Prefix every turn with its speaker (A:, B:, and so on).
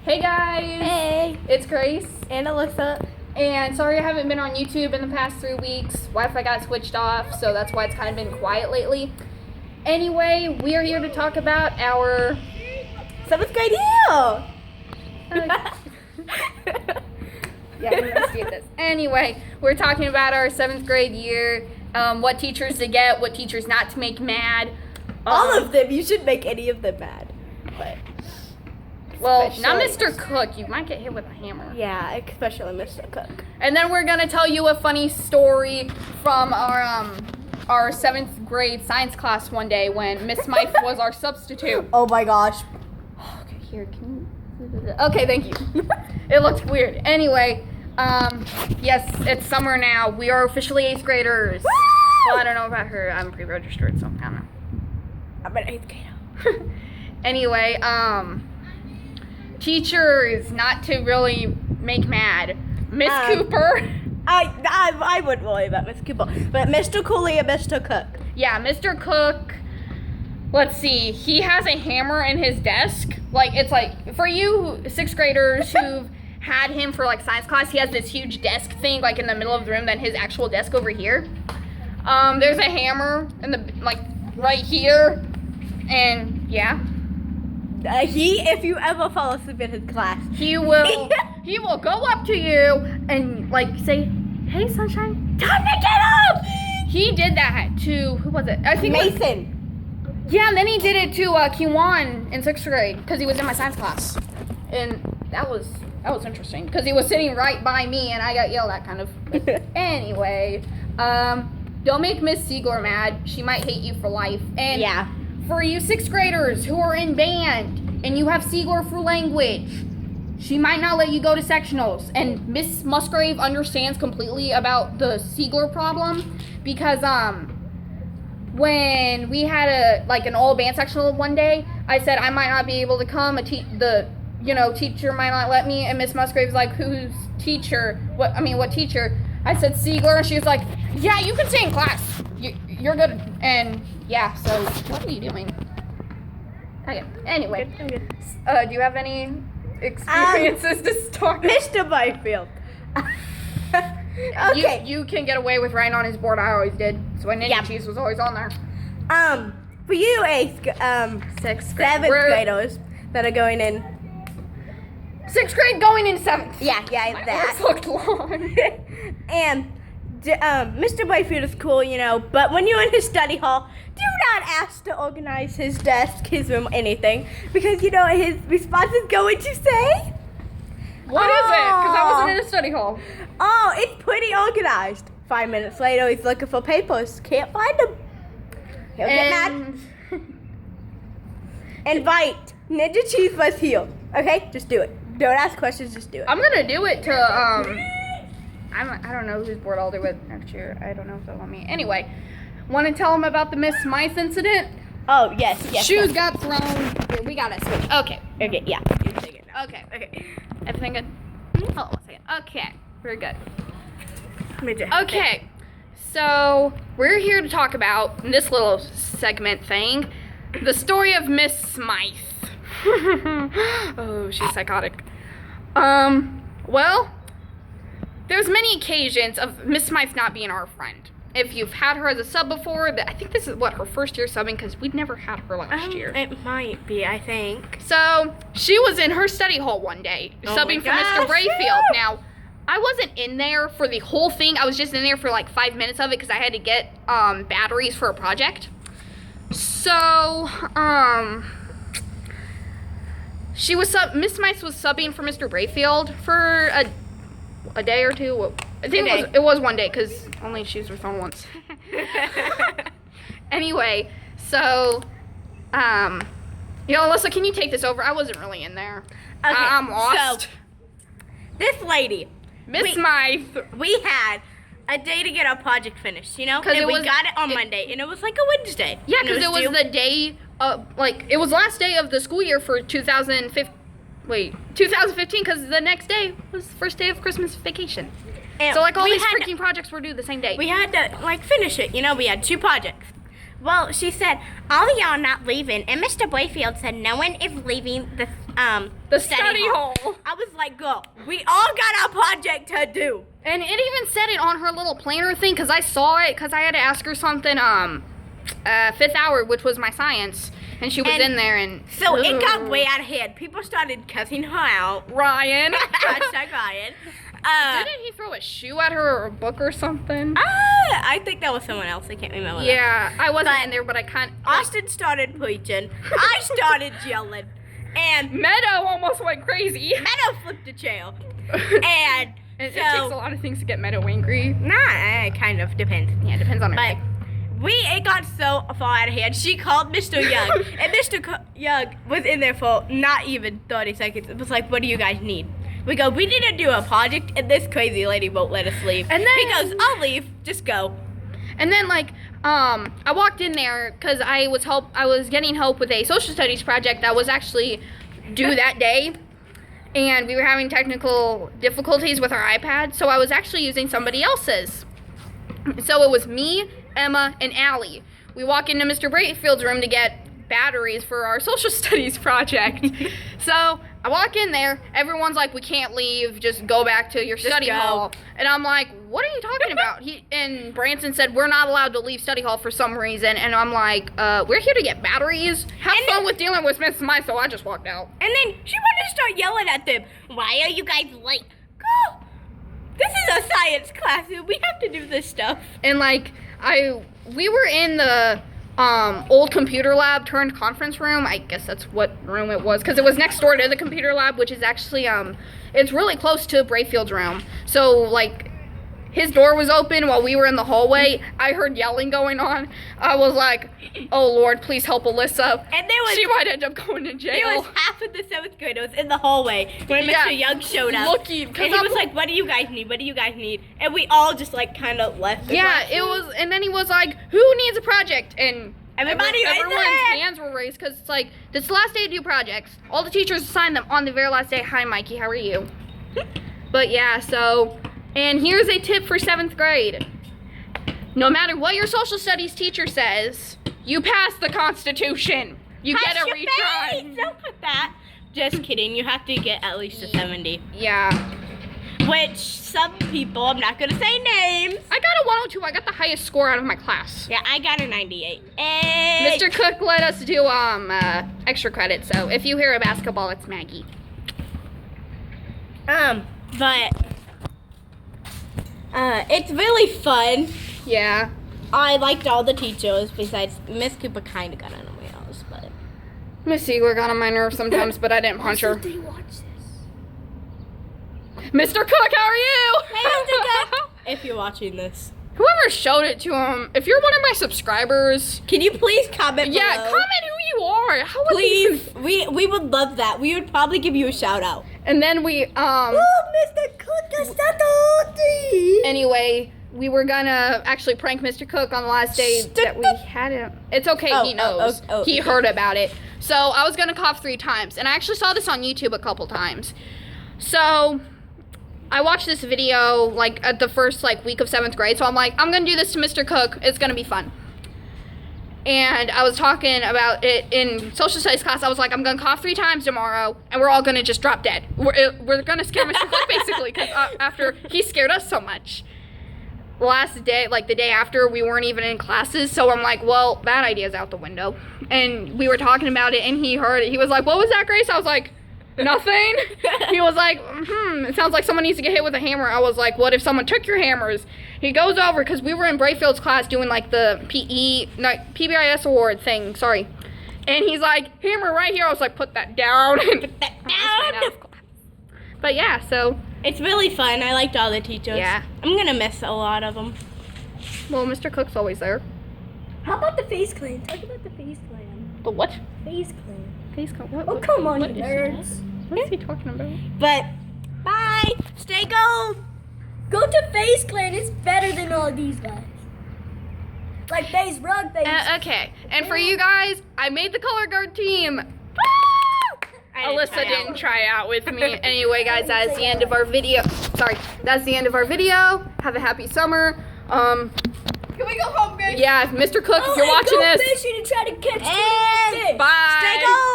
A: Hey guys!
B: Hey!
A: It's Grace.
B: And Alyssa.
A: And sorry I haven't been on YouTube in the past 3 weeks. Wi-Fi got switched off, so that's why it's kind of been quiet lately. Anyway, we are here to talk about our
B: 7th grade year!
A: Yeah, I'm gonna skip this. Anyway, we're talking about our 7th grade year, what teachers to get, what teachers not to make mad.
B: All of them. You should make any of them mad. But
A: well, not Mr. Cook. You might get hit with a hammer.
B: yeah, especially Mr. Cook.
A: And then we're gonna tell you a funny story from our 7th grade science class one day when Miss Smythe was our substitute.
B: Oh my gosh.
A: Okay, here, can you? Okay, thank you. It looked weird. Anyway, yes, it's summer now. We are officially 8th graders.
B: Woo!
A: Well, I don't know about her. I'm pre-registered, so I don't know.
B: I'm an 8th grader.
A: Anyway, teachers not to really make mad. Miss Cooper.
B: I wouldn't worry about Miss Cooper. But Mr. Cooley and Mr. Cook.
A: Yeah, Mr. Cook. Let's see. He has a hammer in his desk. Like, it's like, for you 6th graders who've had him for like science class, he has this huge desk thing like in the middle of the room, then his actual desk over here. There's a hammer in the, like, right here. And yeah.
B: If you ever fall asleep in his class,
A: He will go up to you and like say, "Hey, sunshine, time to get up." He did that to, who was it? I think
B: Mason.
A: Yeah, and then he did it to Kiwan in 6th grade because he was in my science class, and that was interesting because he was sitting right by me and I got yelled at kind of. Anyway, don't make Miss Siegler mad. She might hate you for life. And
B: Yeah.
A: for you 6th graders who are in band and you have Siegler for language, she might not let you go to sectionals. And Miss Musgrave understands completely about the Siegler problem because when we had an all band sectional one day, I said I might not be able to come. Teacher might not let me, and Miss Musgrave's like, "Who's teacher? What teacher?" I said Siegler, and she was like, "Yeah, you can stay in class. You're good." And yeah, so what are you doing? Okay. Anyway,
B: I'm good.
A: do you have any experiences to talk?
B: Mr. Byfield. Okay.
A: You can get away with writing on his board. I always did. So my ninja cheese was always on there.
B: For you
A: 6th
B: 7th graders that are going in.
A: 6th grade going in 7th.
B: Yeah,
A: My
B: that.
A: words looked long.
B: And Mr. Byfield is cool, but when you're in his study hall, do not ask to organize his desk, his room, anything, because his response is going to say,
A: What is it? Because I wasn't in a study hall.
B: "Oh, it's pretty organized." 5 minutes later, he's looking for papers, can't find them. He'll get mad. Invite Ninja Cheese was here. Okay, just do it. Don't ask questions, just do it.
A: I'm gonna do it to I don't know whose board I'll do it next year. I don't know if they'll let me. Anyway, want to tell them about the Miss Smythe incident?
B: Oh, yes.
A: Shoes got thrown. Here, we got it switched. Okay.
B: Okay, yeah.
A: Okay. Everything good? Hold on 1 second. Okay, we're good.
B: Okay.
A: Okay, so we're here to talk about in this little segment thing, the story of Miss Smythe. Oh, she's psychotic. Well, there's many occasions of Miss Smythe not being our friend. If you've had her as a sub before, I think this is her first year subbing because we'd never had her last year.
B: It might be, I think.
A: So she was in her study hall one day, subbing for Mr. Brayfield. Now, I wasn't in there for the whole thing. I was just in there for like 5 minutes of it because I had to get batteries for a project. So, Miss Smythe was subbing for Mr. Brayfield for a day or two. I think it was one day because only shoes were thrown once. Anyway, so, Alyssa, can you take this over? I wasn't really in there.
B: Okay,
A: I'm lost.
B: So, this lady,
A: Miss Smythe.
B: we had a day to get our project finished, and we got it on Monday, and it was like a Wednesday.
A: Yeah, because it was the day, it was last day of the school year for 2015, because the next day was the first day of Christmas vacation.
B: And
A: so, all these freaking projects were due the same day.
B: We had to, finish it, we had 2 projects. Well, she said, all of y'all not leaving, and Mr. Boyfield said no one is leaving
A: the study hall.
B: I was like, girl, we all got our project to do.
A: And it even said it on her little planner thing, because I saw it, because I had to ask her something, 5th hour, which was my science, and she was in there, and...
B: So it got way out of hand. People started cussing her out.
A: Ryan.
B: Hashtag Ryan.
A: Didn't he throw a shoe at her or a book or something?
B: I think that was someone else. I can't remember.
A: Yeah, I wasn't in there, but I can't...
B: Austin started preaching. I started yelling. And
A: Meadow almost went crazy.
B: Meadow flipped a chair. And
A: it takes a lot of things to get Meadow angry.
B: Nah, it kind of depends.
A: Yeah, it depends on her
B: But
A: day.
B: it got so far out of hand. She called Mr. Young, and Mr. Young was in there for not even 30 seconds. It was like, what do you guys need? We go, we need to do a project, and this crazy lady won't let us leave.
A: And then
B: he goes, I'll leave. Just go.
A: And then I walked in there because I was getting help with a social studies project that was actually due that day. And we were having technical difficulties with our iPad, so I was actually using somebody else's. So it was me, Emma, and Allie. We walk into Mr. Brayfield's room to get batteries for our social studies project. So I walk in there, everyone's like, we can't leave, just go back to your study hall. And I'm like, what are you talking about? And Branson said, we're not allowed to leave study hall for some reason. And I'm like, we're here to get batteries. Have fun with dealing with Miss Smythe, so I just walked out.
B: And then she wanted to start yelling at them. Why are you guys late? Girl, this is a science class, and we have to do this stuff.
A: And we were in the old computer lab turned conference room. I guess that's what room it was, because it was next door to the computer lab, which is actually it's really close to Brayfield's room. So his door was open while we were in the hallway. I heard yelling going on. I was like, oh Lord, please help Alyssa.
B: And she
A: might end up going to jail.
B: There was half of the 7th graders in the hallway when Mr. Young showed up.
A: Looking,
B: and he was like, what do you guys need? What do you guys need? And we all just kind of left the classroom.
A: And then he was like, who needs a project? And
B: everyone's
A: hands were raised, because it's like, this is the last day to do projects. All the teachers assigned them on the very last day. Hi Mikey, how are you? But yeah, so... And here's a tip for 7th grade. No matter what your social studies teacher says, you pass the Constitution. You get a retry.
B: Don't put that. Just kidding. You have to get at least a 70.
A: Yeah.
B: Which some people, I'm not going to say names.
A: I got a 102. I got the highest score out of my class.
B: Yeah, I got a 98. Hey.
A: Mr. Cook let us do extra credit, so if you hear a basketball, it's Maggie.
B: But... it's really fun.
A: Yeah.
B: I liked all the teachers, besides Miss Cooper kind of got on my nerves, but...
A: Miss Ziegler got on my nerves sometimes, but I didn't punch her.
B: Do you watch this?
A: Mr. Cook, how are you?
B: Hey, Mr. Cook! If you're watching this.
A: Whoever showed it to him, if you're one of my subscriubers...
B: Can you please comment below?
A: Yeah, comment who you are. How
B: please, we would love that. We would probably give you a shout out.
A: And then we,
B: Oh, Mr. Cook is
A: anyway, we were gonna actually prank Mr. Cook on the last day that we had him. It's okay, he knows. He heard about it. So I was gonna cough 3 times, and I actually saw this on YouTube a couple times. So I watched this video at the first week of 7th grade. So I'm like, I'm gonna do this to Mr. Cook. It's gonna be fun. And I was talking about it in social studies class. I was like, I'm going to cough 3 times tomorrow, and we're all going to just drop dead. We're going to scare Mr. Cook, basically, because after he scared us so much. Last day, the day after, we weren't even in classes, so I'm like, well, that idea's out the window. And we were talking about it, and he heard it. He was like, what was that, Grace? I was like, nothing. He was like, it sounds like someone needs to get hit with a hammer. I was like, what if someone took your hammers? He goes over, because we were in Brayfield's class doing the PBIS award thing, sorry. And he's like, hammer right here. I was like, put that down. Put that down. But yeah, so.
B: It's really fun. I liked all the teachers.
A: Yeah.
B: I'm going to miss a lot of them.
A: Well, Mr. Cook's always there.
C: How about the Face Clan? Talk about the Face Clan.
A: The what?
C: Face Clan.
A: Face Clan? What?
C: Oh, come on,
A: what
C: you nerds.
A: What is he talking about?
B: But, bye. Stay gold.
C: Go to Face Clan. It's better than all these guys. Like Face Rug Face.
A: Okay. And for you guys, I made the color guard team. Alyssa didn't try out with me. Anyway, guys, that's the end of our video. Sorry, that's the end of our video. Have a happy summer. Can we go home, guys? Yeah, Mr. Cook, if you're watching this.
C: Fishing and try to catch
B: and
A: bye.
B: Stay gold.